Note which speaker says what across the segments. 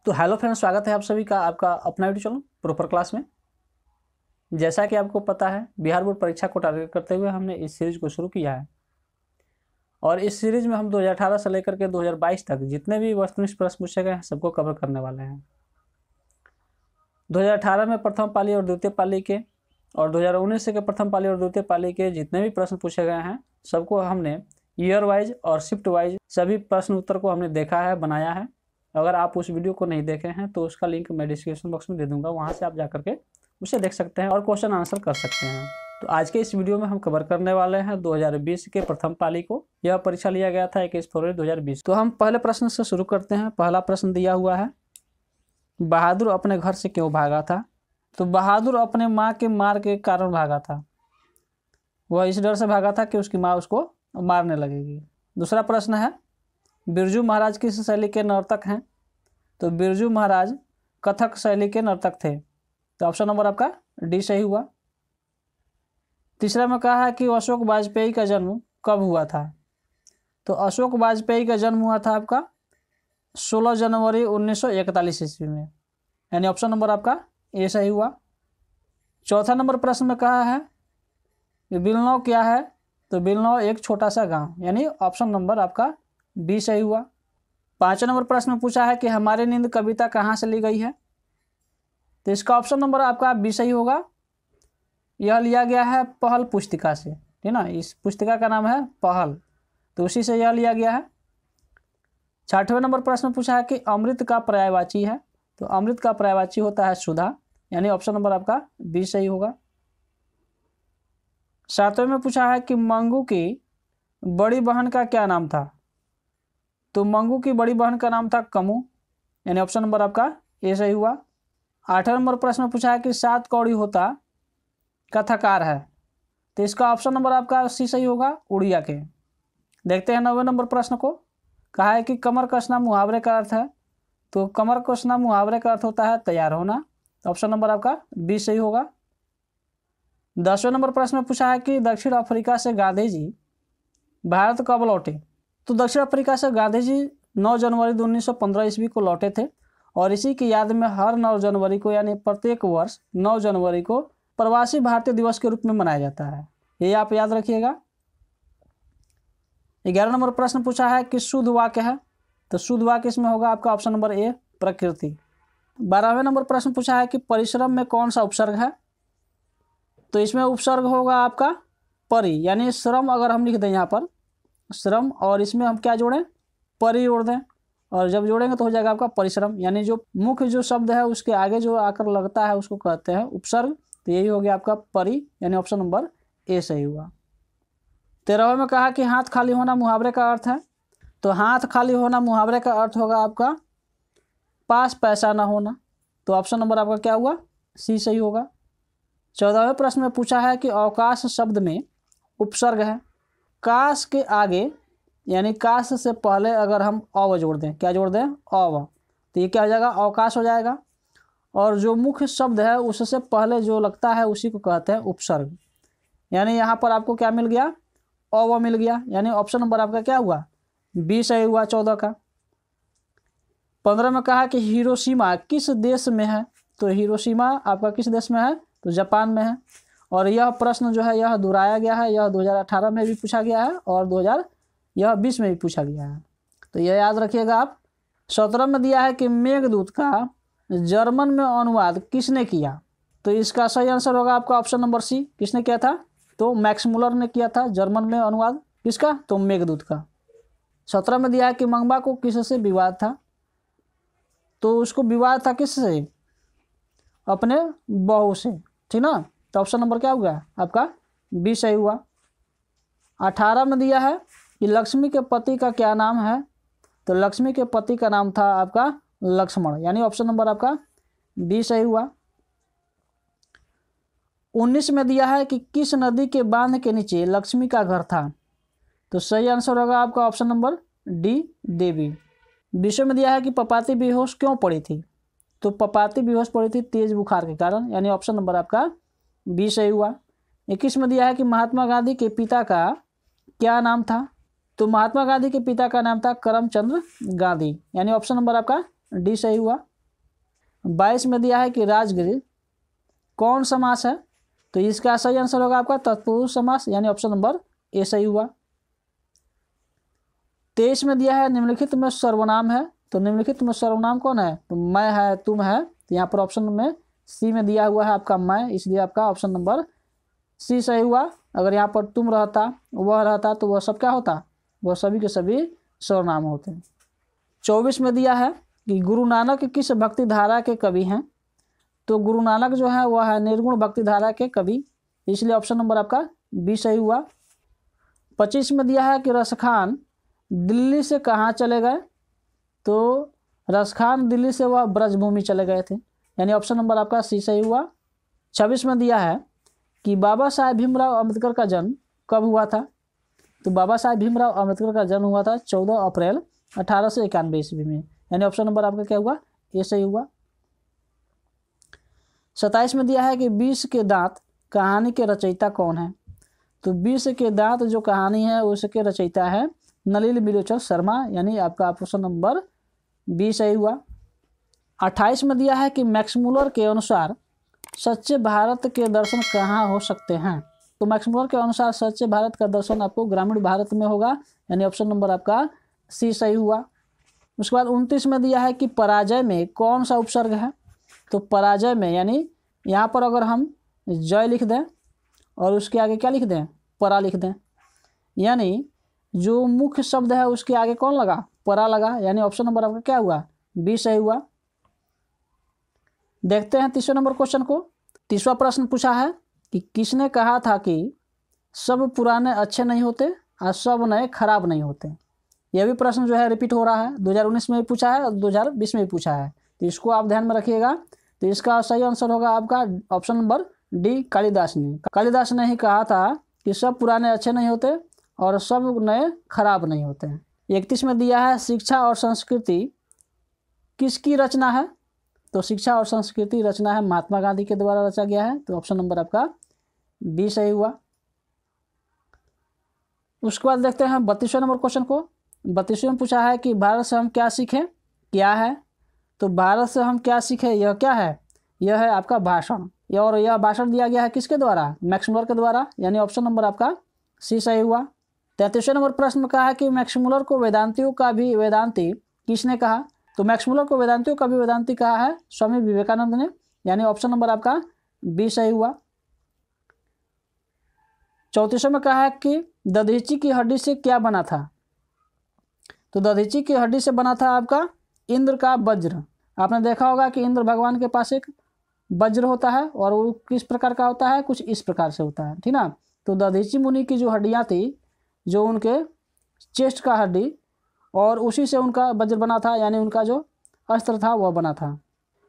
Speaker 1: तो hello friends, स्वागत है आप सभी का आपका अपना यूट्यूब चैनल प्रॉपर क्लास में। जैसा कि आपको पता है, बिहार बोर्ड परीक्षा को टारगेट करते हुए हमने इस सीरीज को शुरू किया है और इस सीरीज में हम 2018 से लेकर के 2022 तक जितने भी वस्तुनिष्ठ प्रश्न पूछे गए हैं सबको कवर करने वाले हैं। 2018 में प्रथम पाली और द्वितीय पाली के और 2019 के प्रथम पाली और द्वितीय पाली के जितने भी प्रश्न पूछे गए हैं सबको हमने ईयर वाइज और शिफ्ट वाइज सभी प्रश्न उत्तर को हमने देखा है, बनाया है। अगर आप उस वीडियो को नहीं देखे हैं तो उसका लिंक मैं डिस्क्रिप्शन बॉक्स में दे दूंगा, वहां से आप जा करके उसे देख सकते हैं और क्वेश्चन आंसर कर सकते हैं। तो आज के इस वीडियो में हम कवर करने वाले हैं 2020 के प्रथम पाली को। यह परीक्षा लिया गया था 21 फरवरी 2020। तो हम पहले प्रश्न से शुरू करते हैं। पहला प्रश्न दिया हुआ है, बहादुर अपने घर से क्यों भागा था? तो बहादुर अपने माँ के मार के कारण भागा था। वह इस डर से भागा था कि उसकी माँ उसको मारने लगेगी। दूसरा प्रश्न है, बिरजू महाराज किस शैली के नर्तक हैं? तो बिरजू महाराज कथक शैली के नर्तक थे। तो ऑप्शन नंबर आपका डी सही हुआ। तीसरा में कहा है कि अशोक वाजपेयी का जन्म कब हुआ था? तो अशोक वाजपेयी का जन्म हुआ था आपका 16 जनवरी 1941 ईस्वी में, यानी ऑप्शन नंबर आपका ए सही हुआ। चौथा नंबर प्रश्न में कहा है कि बिलनौ क्या है? तो बिलनौ एक छोटा सा गांव, यानी ऑप्शन नंबर आपका बी सही हुआ। पांचवें नंबर प्रश्न में पूछा है कि हमारी नींद कविता कहाँ से ली गई है? तो इसका ऑप्शन नंबर आपका बी सही होगा। यह लिया गया है पहल पुस्तिका से, ठीक ना। इस पुस्तिका का नाम है पहल, तो उसी से यह लिया गया है। छठवें नंबर प्रश्न में पूछा है कि अमृत का पर्यायवाची है? तो अमृत का पर्यायवाची होता है सुधा, यानी ऑप्शन नंबर आपका बी सही होगा। सातवें में पूछा है कि मंगू की बड़ी बहन का क्या नाम था? तो मंगू की बड़ी बहन का नाम था कमू, यानी ऑप्शन नंबर आपका ए सही हुआ। आठवें नंबर प्रश्न में पूछा है कि 7 कौड़ी होता कथाकार है? तो इसका ऑप्शन नंबर आपका सी सही होगा, उड़िया के। देखते हैं 9वें नंबर प्रश्न को। कहा है कि कमर कसना मुहावरे का अर्थ है? तो कमर कसना मुहावरे का अर्थ होता है तैयार होना, ऑप्शन नंबर आपका बी सही होगा। 10वें नंबर प्रश्न में पूछा है कि दक्षिण अफ्रीका से गांधी जी भारत कब लौटे? तो दक्षिण अफ्रीका से गांधी जी 9 जनवरी 1915 ईस्वी को लौटे थे और इसी की याद में हर 9 जनवरी को, यानी प्रत्येक वर्ष 9 जनवरी को प्रवासी भारतीय दिवस के रूप में मनाया जाता है। ये आप याद रखिएगा। 11 नंबर प्रश्न पूछा है कि शुद्ध वाक्य है? तो शुद्ध वाक्य इसमें होगा आपका ऑप्शन नंबर ए, प्रकृति। 12वें नंबर प्रश्न पूछा है कि परिश्रम में कौन सा उपसर्ग है? तो इसमें उपसर्ग होगा आपका परि, यानी श्रम अगर हम लिख दें यहाँ पर श्रम और इसमें हम क्या जोड़ें, परि जोड़ दें, और जब जोड़ेंगे तो हो जाएगा आपका परिश्रम, यानी जो मुख्य जो शब्द है उसके आगे जो आकर लगता है उसको कहते हैं उपसर्ग। तो यही हो गया आपका परि, यानी ऑप्शन नंबर ए सही हुआ। 13वें में कहा कि हाथ खाली होना मुहावरे का अर्थ है? तो हाथ खाली होना मुहावरे का अर्थ होगा आपका पास पैसा ना होना, तो ऑप्शन नंबर आपका क्या हुआ, सी सही होगा। 14वें प्रश्न में पूछा है कि अवकाश शब्द में उपसर्ग है? काश के आगे, यानी काश से पहले अगर हम अव जोड़ दें, क्या जोड़ दें, अव, तो ये क्या हो जाएगा, अवकाश हो जाएगा। और जो मुख्य शब्द है उससे पहले जो लगता है उसी को कहते हैं उपसर्ग, यानी यहाँ पर आपको क्या मिल गया, अव मिल गया, यानी ऑप्शन नंबर आपका क्या हुआ, बी सही हुआ 14 का। 15 में कहा कि हिरोशिमा किस देश में है? तो हिरोशिमा आपका किस देश में है? तो जापान में है। और यह प्रश्न जो है यह दोहराया गया है, यह 2018 में भी पूछा गया है और 2020 में भी पूछा गया है, तो यह याद रखिएगा आप। 17 में दिया है कि मेघदूत का जर्मन में अनुवाद किसने किया? तो इसका सही आंसर होगा आपका ऑप्शन नंबर सी, किसने किया था? तो मैक्स मुलर ने किया था जर्मन में अनुवाद, किसका? तो मेघदूत का। 17 में दिया है कि मंगबा को किससे विवाद था? तो उसको विवाद था किससे? अपने बहू से, ठीक ना। तो ऑप्शन नंबर क्या हुआ आपका, बी सही हुआ। 18 में दिया है कि लक्ष्मी के पति का क्या नाम है? तो लक्ष्मी के पति का नाम था आपका लक्ष्मण, यानी ऑप्शन नंबर आपका बी सही हुआ। 19 में दिया है कि किस नदी के बांध के नीचे लक्ष्मी का घर था? तो सही आंसर होगा आपका ऑप्शन नंबर डी, देवी। 20 में दिया है कि पपाती बेहोश क्यों पड़ी थी? तो पपाती बेहोश पड़ी थी तेज बुखार के कारण, यानी ऑप्शन नंबर आपका बी सही हुआ। 21 में दिया है कि महात्मा गांधी के पिता का क्या नाम था? तो महात्मा गांधी के पिता का नाम था करमचंद गांधी, यानी ऑप्शन नंबर आपका डी सही हुआ। 22 में दिया है कि राजगिर कौन समास है, तो इसका सही आंसर होगा आपका तत्पुरुष समास, यानी ऑप्शन नंबर ए सही हुआ। 23 में दिया है निम्नलिखित में सर्वनाम है, तो निम्नलिखित में सर्वनाम कौन है, तो मैं है, तुम है, तो यहाँ पर ऑप्शन में सी में दिया हुआ है आपका मैं, इसलिए आपका ऑप्शन नंबर सी सही हुआ। अगर यहाँ पर तुम रहता, वह रहता, तो वह सब क्या होता, वह सभी के सभी सर्वनाम होते हैं। 24 में दिया है कि गुरु नानक किस भक्ति धारा के कवि हैं, तो गुरु नानक जो है वह है निर्गुण भक्ति धारा के कवि, इसलिए ऑप्शन नंबर आपका बी सही हुआ। 25 में दिया है कि रसखान दिल्ली से कहाँ चले गए, तो रसखान दिल्ली से वह ब्रजभूमि चले गए थे, यानी ऑप्शन नंबर आपका सी सही हुआ। 26 में दिया है कि बाबा साहेब भीमराव अम्बेडकर का जन्म कब हुआ था, तो बाबा साहेब भीमराव अम्बेडकर का जन्म हुआ था 14 अप्रैल 1891 ईस्वी में, यानी ऑप्शन नंबर आपका क्या हुआ, ए सही हुआ। 27 में दिया है कि 20 के दांत कहानी के रचयिता कौन है, तो 20 के दांत जो कहानी है उसके रचयिता है नलिनी बिलोचन शर्मा, यानी आपका ऑप्शन नंबर बी सही हुआ। 28 में दिया है कि मैक्स मुलर के अनुसार सच्चे भारत के दर्शन कहाँ हो सकते हैं, तो मैक्स मुलर के अनुसार सच्चे भारत का दर्शन आपको ग्रामीण भारत में होगा, यानी ऑप्शन नंबर आपका सी सही हुआ। उसके बाद 29 में दिया है कि पराजय में कौन सा उपसर्ग है, तो पराजय में यानी यहाँ पर अगर हम जय लिख दें और उसके आगे क्या लिख दें, परा लिख दें, यानी जो मुख्य शब्द है उसके आगे कौन लगा, परा लगा, यानी ऑप्शन नंबर आपका क्या हुआ, बी सही हुआ। देखते हैं तीसरे नंबर क्वेश्चन को। तीसरा प्रश्न पूछा है कि किसने कहा था कि सब पुराने अच्छे नहीं होते और सब नए खराब नहीं होते। यह भी प्रश्न जो है रिपीट हो रहा है, 2019 में भी पूछा है और 2020 में भी पूछा है, तो इसको आप ध्यान में रखिएगा। तो इसका सही आंसर होगा आपका ऑप्शन नंबर डी, कालिदास ने। कालिदास ने ही कहा था कि सब पुराने अच्छे नहीं होते और सब नए खराब नहीं होते हैं। 31 में दिया है शिक्षा और संस्कृति किसकी रचना है, तो शिक्षा और संस्कृति रचना है महात्मा गांधी के द्वारा रचा गया है, तो ऑप्शन नंबर आपका बी सही हुआ। उसके बाद देखते हैं 32वें नंबर क्वेश्चन को। 32वें में पूछा है कि भारत से हम क्या सीखें, क्या है, तो भारत से हम क्या सीखें यह क्या है, यह है आपका भाषण, और यह भाषण दिया गया है किसके द्वारा, मैक्स मुलर के द्वारा, यानी ऑप्शन नंबर आपका सी सही हुआ। 33वें नंबर प्रश्न में कहा है कि मैक्स मुलर को वेदांतियों का भी वेदांती किसने कहा, तो मैक्स मुलर को वेदांतियों का भी वेदांती कहा है स्वामी विवेकानंद ने, यानी ऑप्शन नंबर आपका बी सही हुआ। 34वें में कहा है कि दधीची की हड्डी से क्या बना था, तो दधीची की हड्डी से बना था आपका इंद्र का वज्र। आपने देखा होगा कि इंद्र भगवान के पास एक वज्र होता है और वो किस प्रकार का होता है, कुछ इस प्रकार से होता है, ठीक ना। तो दधीची मुनि की जो हड्डियाँ थी, जो उनके चेस्ट का हड्डी, और उसी से उनका वज्र बना था, यानी उनका जो अस्त्र था वह बना था,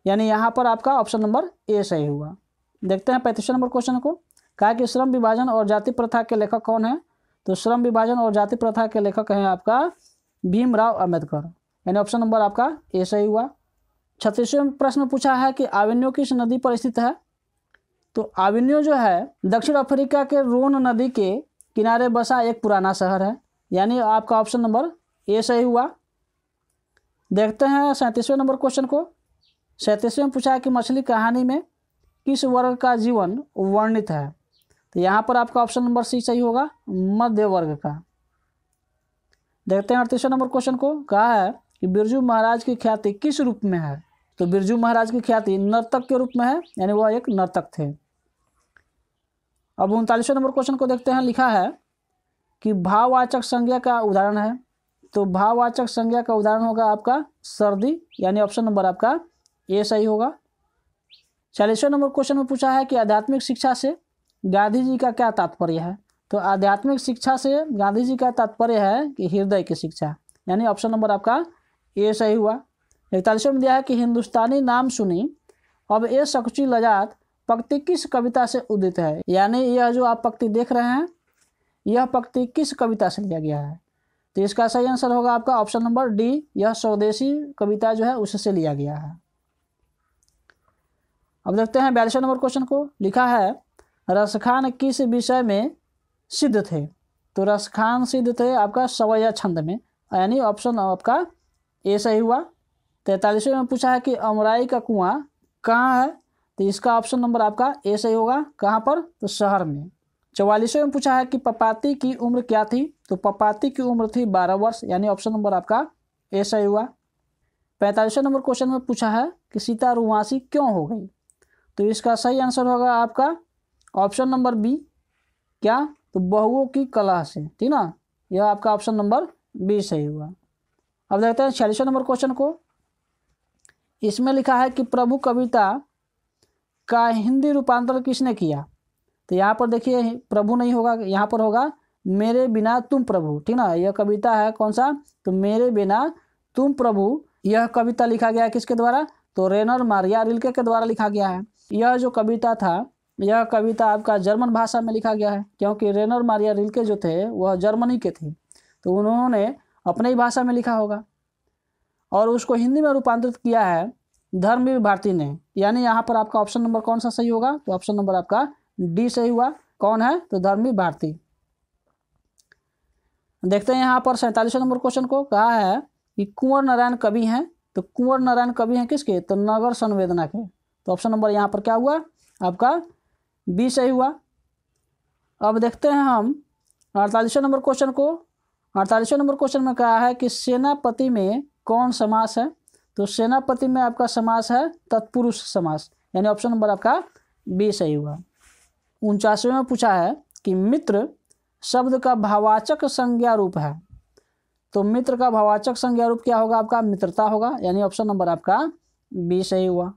Speaker 1: यानी यहाँ पर आपका ऑप्शन नंबर ए सही हुआ। देखते हैं 35वें नंबर क्वेश्चन को। कहा कि श्रम विभाजन और जाति प्रथा के लेखक कौन है, तो श्रम विभाजन और जाति प्रथा के लेखक हैं आपका भीमराव अम्बेडकर, यानी ऑप्शन नंबर आपका ए सही हुआ। 36वें प्रश्न पूछा है कि आवेन्यू किस नदी पर स्थित है, तो आवेन्यू जो है दक्षिण अफ्रीका के रोन नदी के किनारे बसा एक पुराना शहर है, यानी आपका ऑप्शन नंबर ए सही हुआ। देखते हैं 37वें नंबर क्वेश्चन को। 37वें में पूछा है कि मछली कहानी में किस वर्ग का जीवन वर्णित है, तो यहाँ पर आपका ऑप्शन नंबर सी सही होगा, मध्य वर्ग का। देखते हैं 38वें नंबर क्वेश्चन को। कहा है कि बिरजू महाराज की ख्याति किस रूप में है, तो बिरजू महाराज की ख्याति नर्तक के रूप में है, यानी वह एक नर्तक थे। अब 39वें नंबर क्वेश्चन को देखते हैं। लिखा है कि भाववाचक संज्ञा का उदाहरण है, तो भाववाचक संज्ञा का उदाहरण होगा आपका सर्दी, यानी ऑप्शन नंबर आपका ए सही होगा। 40वें नंबर क्वेश्चन में पूछा है कि आध्यात्मिक शिक्षा से गांधी जी का क्या तात्पर्य है, तो आध्यात्मिक शिक्षा से गांधी जी का तात्पर्य है कि हृदय की शिक्षा, यानी ऑप्शन नंबर आपका ए सही हुआ। 41वें में दिया है कि हिंदुस्तानी नाम सुनी अब ए सकुची लजात पंक्ति किस कविता से उदित है, यानी यह जो आप पंक्ति देख रहे हैं यह पंक्ति किस कविता से लिया गया है, तो इसका सही आंसर होगा आपका ऑप्शन नंबर डी, यह स्वदेशी कविता जो है उससे लिया गया है। अब देखते हैं 42वें नंबर क्वेश्चन को। लिखा है रसखान किस विषय में सिद्ध थे, तो रसखान सिद्ध थे आपका सवैया छंद में, यानी ऑप्शन आपका ए सही हुआ। 43वें में पूछा है कि अमराई का कुआं कहाँ है, तो इसका ऑप्शन नंबर आपका ए सही होगा। कहाँ पर, तो शहर में। 44वें में पूछा है कि पपाती की उम्र क्या थी, तो पपाती की उम्र थी 12 वर्ष, यानी ऑप्शन नंबर आपका ए सही हुआ। 45वें नंबर क्वेश्चन में पूछा है कि सीता रुआंसी क्यों हो गई, तो इसका सही आंसर होगा आपका ऑप्शन नंबर बी, क्या, तो बहुओं की कलह से, ठीक ना, यह आपका ऑप्शन नंबर बी सही हुआ। अब देखते हैं 46वें नंबर क्वेश्चन को। इसमें लिखा है कि प्रभु कविता का हिंदी रूपांतरण किसने किया, तो यहाँ पर देखिए प्रभु नहीं होगा, यहाँ पर होगा मेरे बिना तुम प्रभु, ठीक ना। यह कविता है कौन सा, तो मेरे बिना तुम प्रभु। यह कविता लिखा गया है किसके द्वारा, तो रेनर मारिया रिल्के के द्वारा लिखा गया है। यह जो कविता था, यह कविता आपका जर्मन भाषा में लिखा गया है, क्योंकि रेनर मारिया रिल्के जो थे वह जर्मनी के थे, तो उन्होंने अपने ही भाषा में लिखा होगा और उसको हिंदी में रूपांतरित किया है धर्मवीर भारती ने, यानी यहाँ पर आपका ऑप्शन नंबर कौन सा सही होगा, तो ऑप्शन नंबर आपका डी सही हुआ। कौन है, तो धर्मवीर भारती। देखते हैं यहाँ पर 47वें नंबर क्वेश्चन को। कहा है कि कुंवर नारायण कवि हैं, तो कुंवर नारायण कवि हैं किसके, तो नगर संवेदना के, तो ऑप्शन नंबर यहाँ पर क्या हुआ आपका बी सही हुआ। अब देखते हैं हम 48वें नंबर क्वेश्चन को। 48वें नंबर क्वेश्चन में कहा है कि सेनापति में कौन समास है, तो सेनापति में आपका समास है तत्पुरुष समास, यानी ऑप्शन नंबर आपका बी सही हुआ। 49वें में पूछा है कि मित्र शब्द का भावाचक संज्ञा रूप है, तो मित्र का भावाचक संज्ञा रूप क्या होगा आपका, मित्रता होगा, यानी ऑप्शन नंबर आपका बी सही हुआ।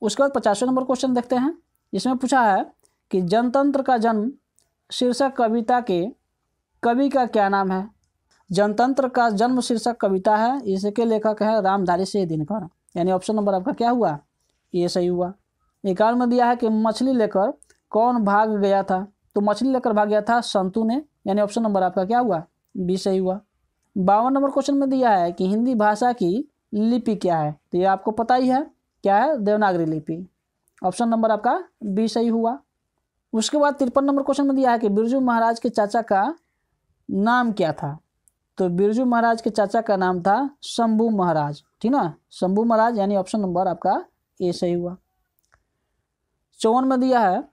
Speaker 1: उसके बाद 50वें नंबर क्वेश्चन देखते हैं। इसमें पूछा है कि जनतंत्र का जन्म शीर्षक कविता के कवि का क्या नाम है। जनतंत्र का जन्म शीर्षक कविता है, इसके लेखक है रामधारी सिंह दिनकर, यानी ऑप्शन नंबर आपका क्या हुआ, ये सही हुआ। 51 में दिया है कि मछली लेकर कौन भाग गया था, तो मछली लेकर भाग गया था संतू ने, यानी ऑप्शन नंबर आपका क्या हुआ, बी सही हुआ। 52 नंबर क्वेश्चन में दिया है कि हिंदी भाषा की लिपि क्या है, तो ये आपको पता ही है क्या है, देवनागरी लिपि, ऑप्शन नंबर आपका बी सही हुआ। उसके बाद 53 नंबर क्वेश्चन में दिया है कि बिरजू महाराज के चाचा का नाम क्या था, तो बिरजू महाराज के चाचा का नाम था शंभू महाराज, ठीक ना, शंभू महाराज, यानी ऑप्शन नंबर आपका ए सही हुआ। 54 में दिया है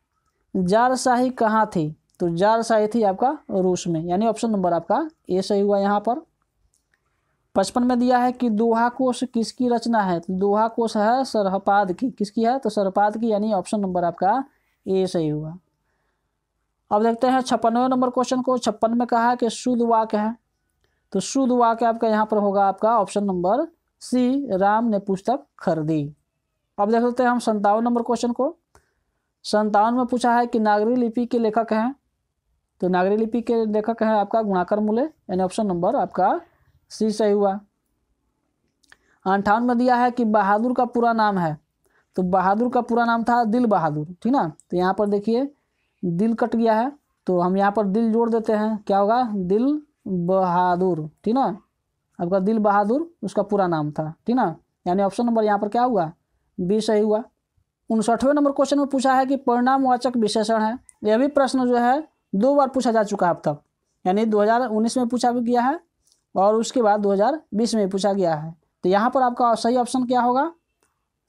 Speaker 1: जारशाही कहाँ थी, तो जारशाही थी आपका रूस में, यानी ऑप्शन नंबर आपका ए सही हुआ यहाँ पर। 55 में दिया है कि दोहा कोश किसकी रचना है, तो दोहा कोश है सरहपाद की, किसकी है, तो सरहपाद की, यानी ऑप्शन नंबर आपका ए सही हुआ। अब देखते हैं 56वें नंबर क्वेश्चन को। 56 में कहा है कि शुद्ध वाक्य है, तो शुद्ध वाक्य आपका यहाँ पर होगा आपका ऑप्शन नंबर सी, राम ने पुस्तक खरीदी। अब देख लेते हैं हम 57 नंबर क्वेश्चन को। 57 में पूछा है कि नागरी लिपि के लेखक हैं, तो नागरी लिपि के लेखक हैं आपका गुणाकर मूले, यानी ऑप्शन नंबर आपका सी सही हुआ। 58 में दिया है कि बहादुर का पूरा नाम है, तो बहादुर का पूरा नाम था दिल बहादुर, ठीक ना, तो यहाँ पर देखिए दिल कट गया है, तो हम यहाँ पर दिल जोड़ देते हैं, क्या होगा, दिल बहादुर, ठीक ना, आपका दिल बहादुर उसका पूरा नाम था, ठीक ना, यानी ऑप्शन नंबर यहाँ पर क्या हुआ, बी सही हुआ। 59वें नंबर क्वेश्चन में पूछा है कि परिणामवाचक विशेषण है। यह भी प्रश्न जो है 2 बार पूछा जा चुका है अब तक, यानी 2019 में पूछा भी गया है और उसके बाद 2020 में पूछा गया है, तो यहाँ पर आपका सही ऑप्शन क्या होगा,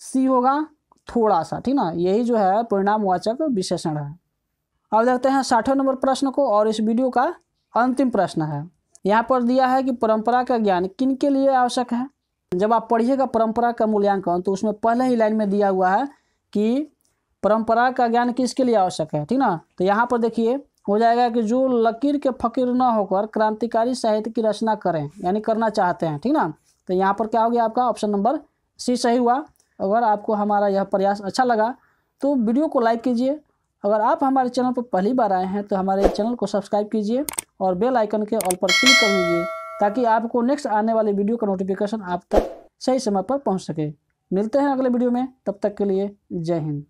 Speaker 1: सी होगा थोड़ा सा, ठीक ना, यही जो है परिणामवाचक विशेषण है। अब देखते हैं 60वें नंबर प्रश्न को, और इस वीडियो का अंतिम प्रश्न है। यहाँ पर दिया है कि परंपरा का ज्ञान किन के लिए आवश्यक है। जब आप पढ़िएगा परंपरा का मूल्यांकन, तो उसमें पहले ही लाइन में दिया हुआ है कि परंपरा का ज्ञान किसके लिए आवश्यक है, ठीक ना, तो यहाँ पर देखिए हो जाएगा कि जो लकीर के फकीर न होकर क्रांतिकारी साहित्य की रचना करें, यानी करना चाहते हैं, ठीक ना, तो यहाँ पर क्या हो गया आपका ऑप्शन नंबर सी सही हुआ। अगर आपको हमारा यह प्रयास अच्छा लगा तो वीडियो को लाइक कीजिए। अगर आप हमारे चैनल पर पहली बार आए हैं तो हमारे चैनल को सब्सक्राइब कीजिए और बेल आइकन के ऑल पर क्लिक कर लीजिए, ताकि आपको नेक्स्ट आने वाले वीडियो का नोटिफिकेशन आप तक सही समय पर पहुंच सके। मिलते हैं अगले वीडियो में, तब तक के लिए जय हिंद।